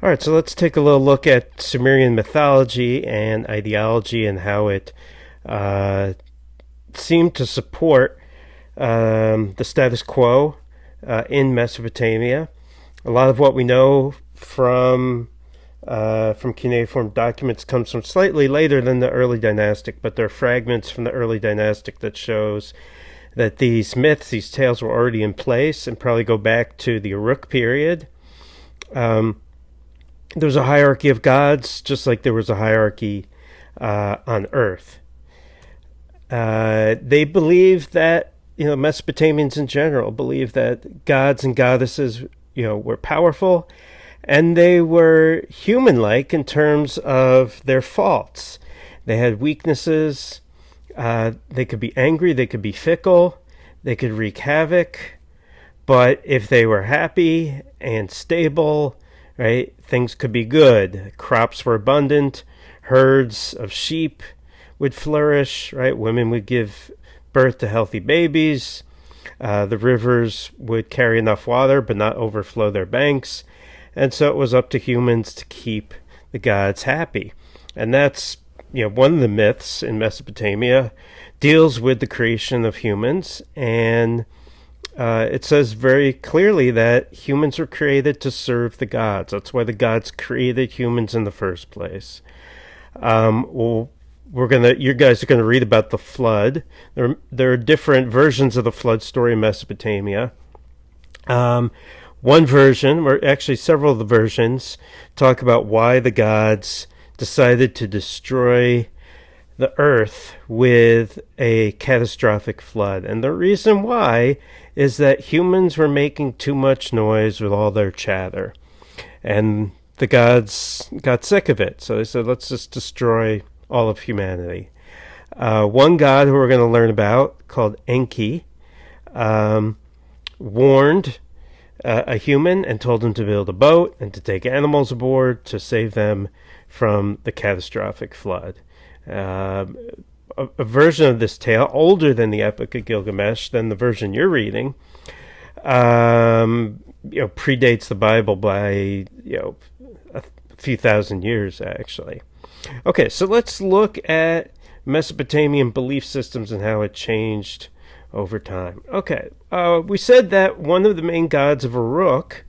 All right, so let's take a little look at Sumerian mythology and ideology and how it uh, seemed to support the status quo in Mesopotamia. A lot of what we know from cuneiform documents comes from slightly later than the early dynastic, but there are fragments from the early dynastic that shows that these myths, these tales, were already in place and probably go back to the Uruk period. There's a hierarchy of gods, just like there was a hierarchy on Earth. They believe that, Mesopotamians in general believe that gods and goddesses, were powerful, and they were human-like in terms of their faults. They had weaknesses. They could be angry. They could be fickle. They could wreak havoc. But if they were happy and stable, right, things could be good. Crops were abundant. Herds of sheep would flourish, right? Women would give birth to healthy babies. The rivers would carry enough water but not overflow their banks. And so it was up to humans to keep the gods happy. And that's, one of the myths in Mesopotamia deals with the creation of humans. And it says very clearly that humans were created to serve the gods. That's why the gods created humans in the first place. You guys are gonna read about the flood. There are different versions of the flood story in Mesopotamia. One version, or actually several of the versions, talk about why the gods decided to destroy the earth with a catastrophic flood. And the reason why is that humans were making too much noise with all their chatter. And the gods got sick of it. So they said, let's just destroy all of humanity. One god who we're going to learn about, called Enki, warned a human and told him to build a boat and to take animals aboard to save them from the catastrophic flood. A version of this tale, older than the Epic of Gilgamesh, than the version you're reading, predates the Bible by a few thousand years, actually. Okay, so let's look at Mesopotamian belief systems and how it changed over time. Okay, we said that one of the main gods of Uruk,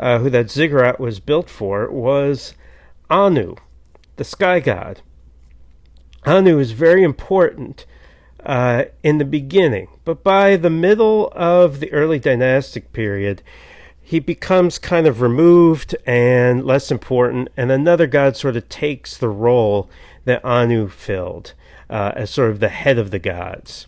who that ziggurat was built for, was Anu, the sky god. Anu is very important in the beginning, but by the middle of the early dynastic period, he becomes kind of removed and less important, and another god sort of takes the role that Anu filled as sort of the head of the gods.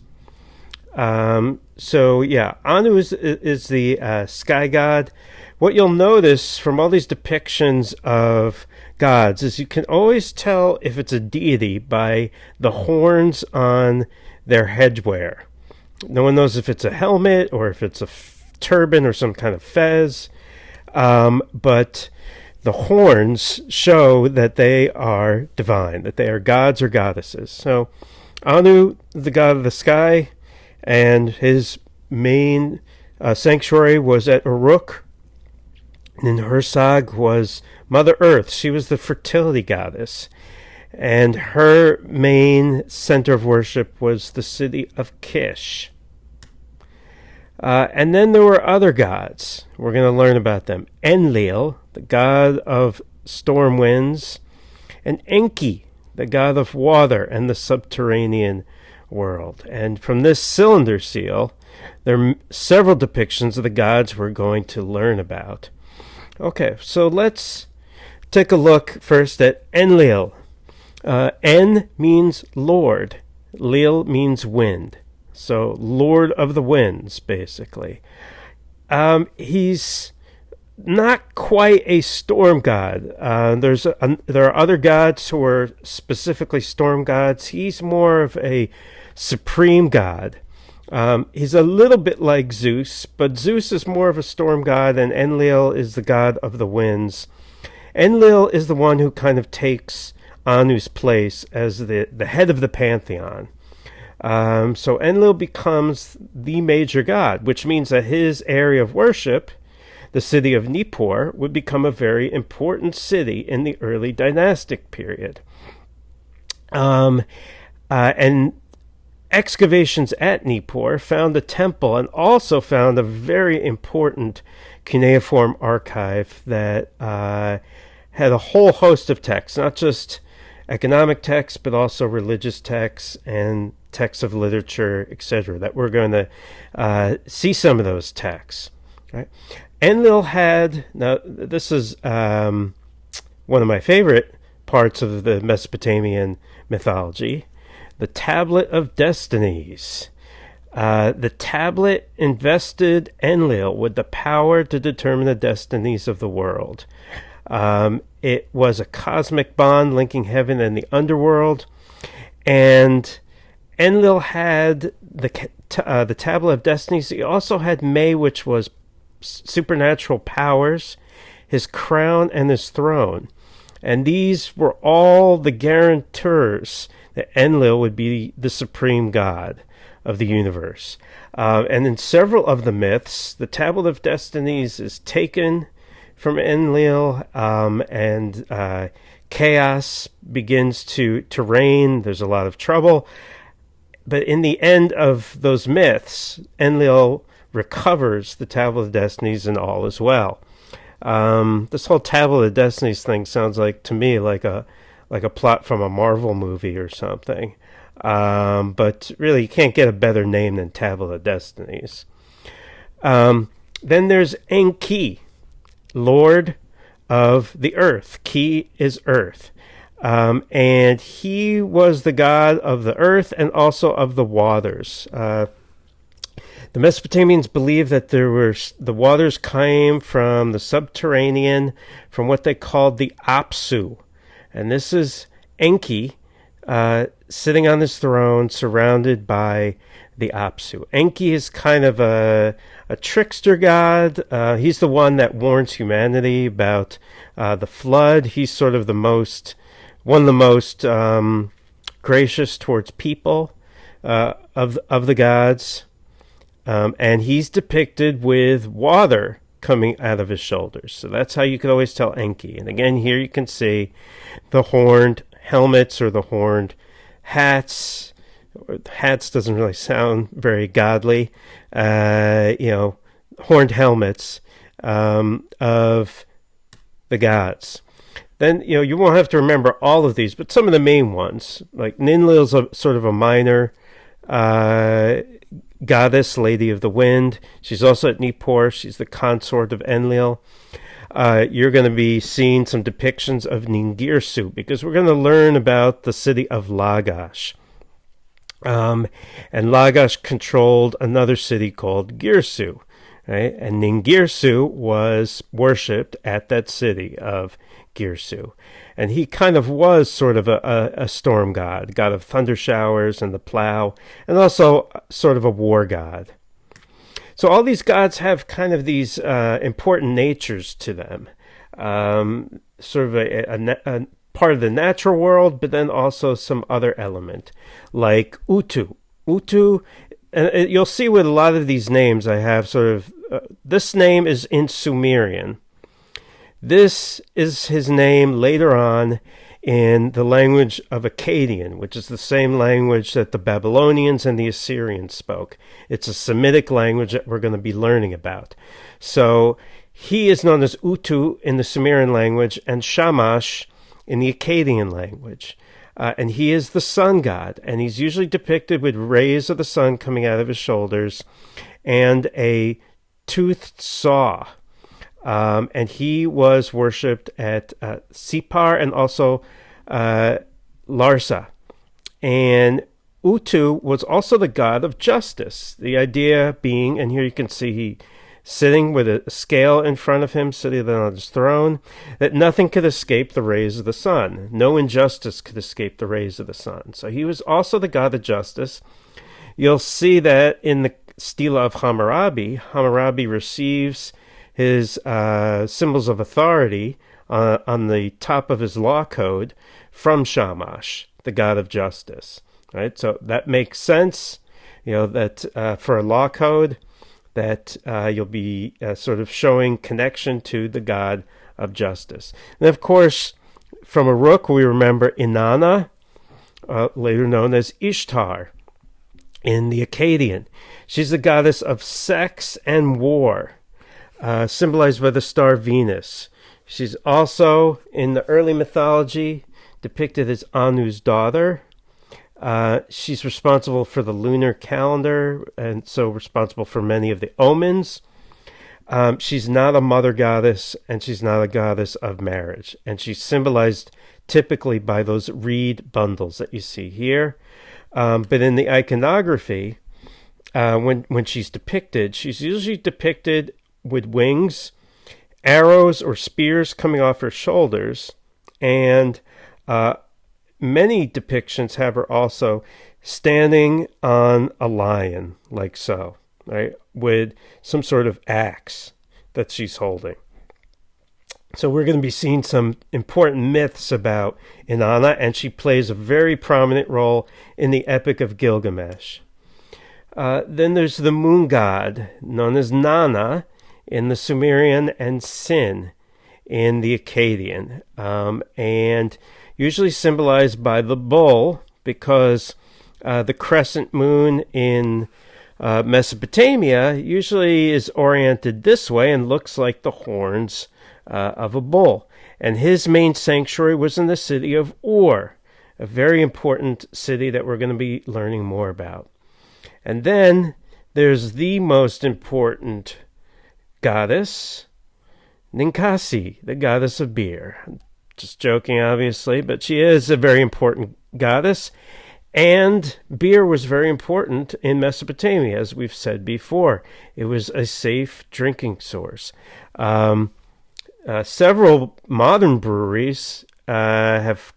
Anu is the sky god. What you'll notice from all these depictions of gods is you can always tell if it's a deity by the horns on their headwear. No one knows if it's a helmet or if it's a turban or some kind of fez, but the horns show that they are divine, that they are gods or goddesses. So Anu, the god of the sky, and his main sanctuary was at Uruk. Ninhursag was Mother Earth. She was the fertility goddess. And her main center of worship was the city of Kish. And then there were other gods. We're going to learn about them. Enlil, the god of storm winds, and Enki, the god of water and the subterranean world. And from this cylinder seal, there are several depictions of the gods we're going to learn about. Okay, so let's take a look first at Enlil. En means Lord. Lil means wind. So Lord of the Winds, basically. He's not quite a storm god. There are other gods who are specifically storm gods. He's more of a supreme god. He's a little bit like Zeus, but Zeus is more of a storm god, and Enlil is the god of the winds. Enlil is the one who kind of takes Anu's place as the head of the pantheon. So Enlil becomes the major god, which means that his area of worship, the city of Nippur would become a very important city in the early dynastic period. And excavations at Nippur found a temple and also found a very important cuneiform archive that had a whole host of texts, not just economic texts, but also religious texts and texts of literature, etc. That we're going to see some of those texts. Right? Enlil had, now this is one of my favorite parts of the Mesopotamian mythology, the Tablet of Destinies. The tablet invested Enlil with the power to determine the destinies of the world. It was a cosmic bond linking heaven and the underworld, and Enlil had the Tablet of Destinies. He also had May, which was supernatural powers, his crown, and his throne. And these were all the guarantors that Enlil would be the supreme god of the universe. And in several of the myths, the Tablet of Destinies is taken from Enlil, and chaos begins to reign. There's a lot of trouble. But in the end of those myths, Enlil recovers the Tablet of Destinies and all is well. This whole Tablet of Destinies thing sounds like, to me, like a plot from a Marvel movie or something. But really, you can't get a better name than Tablet of Destinies. Then there's Enki, Lord of the Earth. Ki is Earth. And he was the god of the earth and also of the waters. The Mesopotamians believed that the waters came from the subterranean, from what they called the Apsu. And this is Enki sitting on his throne surrounded by the Apsu. Enki is kind of a trickster god. He's the one that warns humanity about the flood. He's sort of one of the most gracious towards people of the gods. And he's depicted with water coming out of his shoulders. So that's how you could always tell Enki. And again, here you can see the horned helmets or the horned hats. Hats doesn't really sound very godly. Horned helmets of the gods. Then, you won't have to remember all of these, but some of the main ones, like Ninli is sort of a minor goddess, lady of the wind. She's also at Nippur. She's the consort of Enlil. You're going to be seeing some depictions of Ningirsu, because we're going to learn about the city of Lagash. And Lagash controlled another city called Girsu. Right? And Ningirsu was worshipped at that city of Girsu. And he kind of was sort of a storm god of thunder showers and the plow, and also sort of a war god. So all these gods have kind of these important natures to them. Sort of a part of the natural world, but then also some other element, like Utu. Utu, and you'll see with a lot of these names I have sort of, this name is in Sumerian. This is his name later on in the language of Akkadian, which is the same language that the Babylonians and the Assyrians spoke. It's a Semitic language that we're going to be learning about. So he is known as Utu in the Sumerian language and Shamash in the Akkadian language. And he is the sun god, and he's usually depicted with rays of the sun coming out of his shoulders and a toothed saw. And he was worshipped at Sipar and also Larsa. And Utu was also the god of justice. The idea being, and here you can see he sitting with a scale in front of him, sitting on his throne, that nothing could escape the rays of the sun. No injustice could escape the rays of the sun. So he was also the god of justice. You'll see that in the stela of Hammurabi, Hammurabi receives his symbols of authority on the top of his law code from Shamash, the god of justice. Right, so that makes sense. That for a law code, that you'll be sort of showing connection to the god of justice. And of course, from a rook, we remember Inanna, later known as Ishtar, in the Akkadian. She's the goddess of sex and war, symbolized by the star Venus. She's also, in the early mythology, depicted as Anu's daughter. She's responsible for the lunar calendar, and so responsible for many of the omens. She's not a mother goddess, and she's not a goddess of marriage. And she's symbolized typically by those reed bundles that you see here. But in the iconography, when she's depicted, she's usually depicted with wings, arrows or spears coming off her shoulders, and many depictions have her also standing on a lion, like so, right, with some sort of axe that she's holding. So we're going to be seeing some important myths about Inanna, and she plays a very prominent role in the Epic of Gilgamesh. Then there's the moon god, known as Nanna, in the Sumerian, and Sin in the Akkadian, and usually symbolized by the bull, because the crescent moon in Mesopotamia usually is oriented this way and looks like the horns of a bull. And his main sanctuary was in the city of Ur, a very important city that we're going to be learning more about. And then there's the most important goddess, Ninkasi, the goddess of beer. Just joking, obviously, but she is a very important goddess. And beer was very important in Mesopotamia, as we've said before. It was a safe drinking source. Several modern breweries have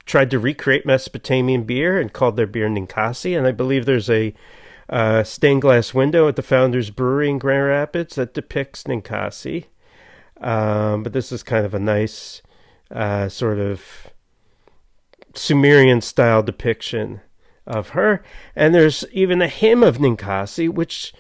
tried to recreate Mesopotamian beer and called their beer Ninkasi, and I believe there's a stained glass window at the Founders Brewery in Grand Rapids that depicts Ninkasi. But this is kind of a nice sort of Sumerian-style depiction of her. And there's even a hymn of Ninkasi, which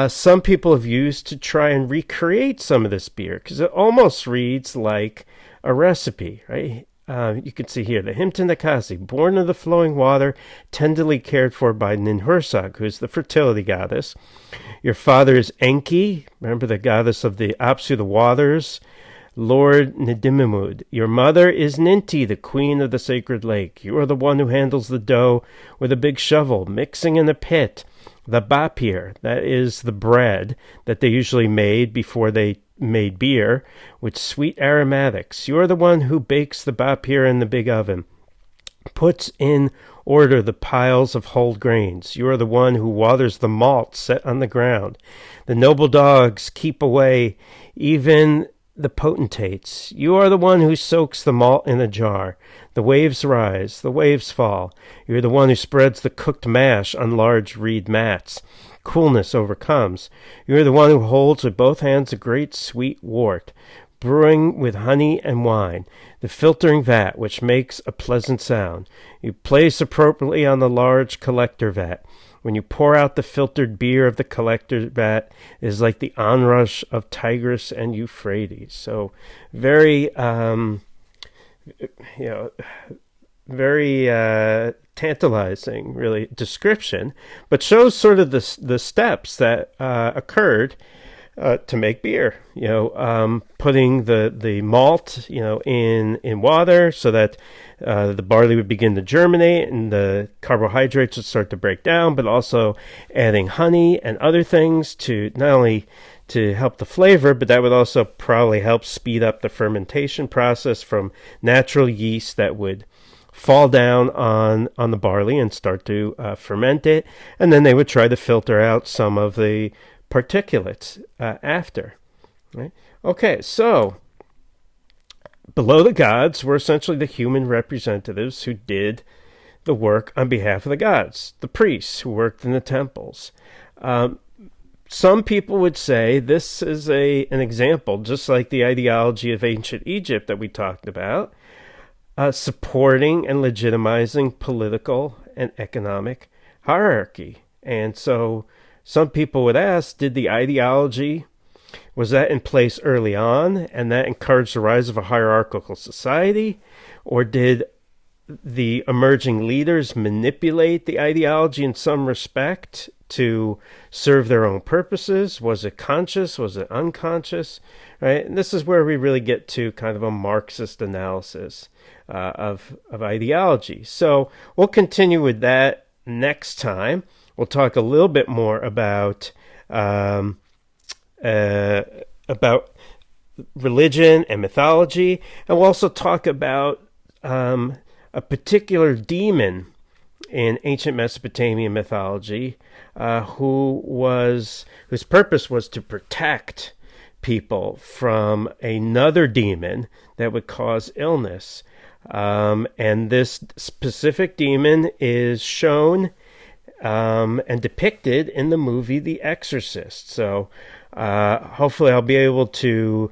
some people have used to try and recreate some of this beer, because it almost reads like a recipe, right? You can see here, the hymn to Ninkasi, born of the flowing water, tenderly cared for by Ninhursag, who's the fertility goddess. Your father is Enki, remember, the goddess of the Apsu, the waters, Lord Nidimimud. Your mother is Ninti, the queen of the sacred lake. You are the one who handles the dough with a big shovel, mixing in a pit. The bapir, that is the bread that they usually made before they made beer, with sweet aromatics. You are the one who bakes the bapir in the big oven, puts in order the piles of whole grains. You are the one who waters the malt set on the ground. The noble dogs keep away even the potentates. You are the one who soaks the malt in a jar. The waves rise, the waves fall. You are the one who spreads the cooked mash on large reed mats. Coolness overcomes. You are the one who holds with both hands a great sweet wort, brewing with honey and wine, the filtering vat which makes a pleasant sound. You place appropriately on the large collector vat. When you pour out the filtered beer of the collector vat, it is like the onrush of Tigris and Euphrates. So very, very tantalizing, really, description, but shows sort of the steps that occurred to make beer. Putting the malt, in water so that the barley would begin to germinate and the carbohydrates would start to break down, but also adding honey and other things to not only to help the flavor, but that would also probably help speed up the fermentation process from natural yeast that would fall down on the barley and start to ferment it, and then they would try to filter out some of the particulates after. Right? Okay, so below the gods were essentially the human representatives who did the work on behalf of the gods, the priests who worked in the temples. Some people would say this is an example, just like the ideology of ancient Egypt that we talked about, supporting and legitimizing political and economic hierarchy. And so some people would ask, did the ideology, was that in place early on and that encouraged the rise of a hierarchical society? Or did the emerging leaders manipulate the ideology in some respect to serve their own purposes? Was it conscious? Was it unconscious? Right? And this is where we really get to kind of a Marxist analysis of ideology. So we'll continue with that next time. We'll talk a little bit more about religion and mythology, and we'll also talk about a particular demon in ancient Mesopotamian mythology, whose purpose was to protect people from another demon that would cause illness. And this specific demon is shown and depicted in the movie The Exorcist. So hopefully I'll be able to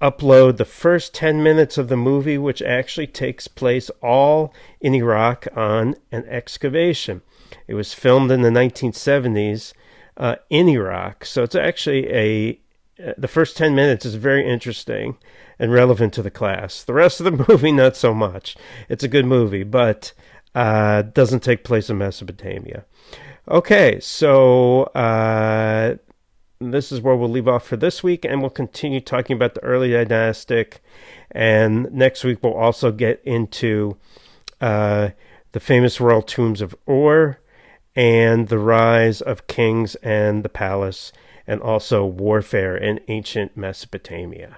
upload the first 10 minutes of the movie, which actually takes place all in Iraq on an excavation. It was filmed in the 1970s in Iraq. So it's actually the first 10 minutes is very interesting and relevant to the class. The rest of the movie, not so much. It's a good movie, but doesn't take place in Mesopotamia. Okay, so this is where we'll leave off for this week, and we'll continue talking about the early dynastic. And next week we'll also get into the famous royal tombs of Ur and the rise of kings and the palace, and also warfare in ancient Mesopotamia.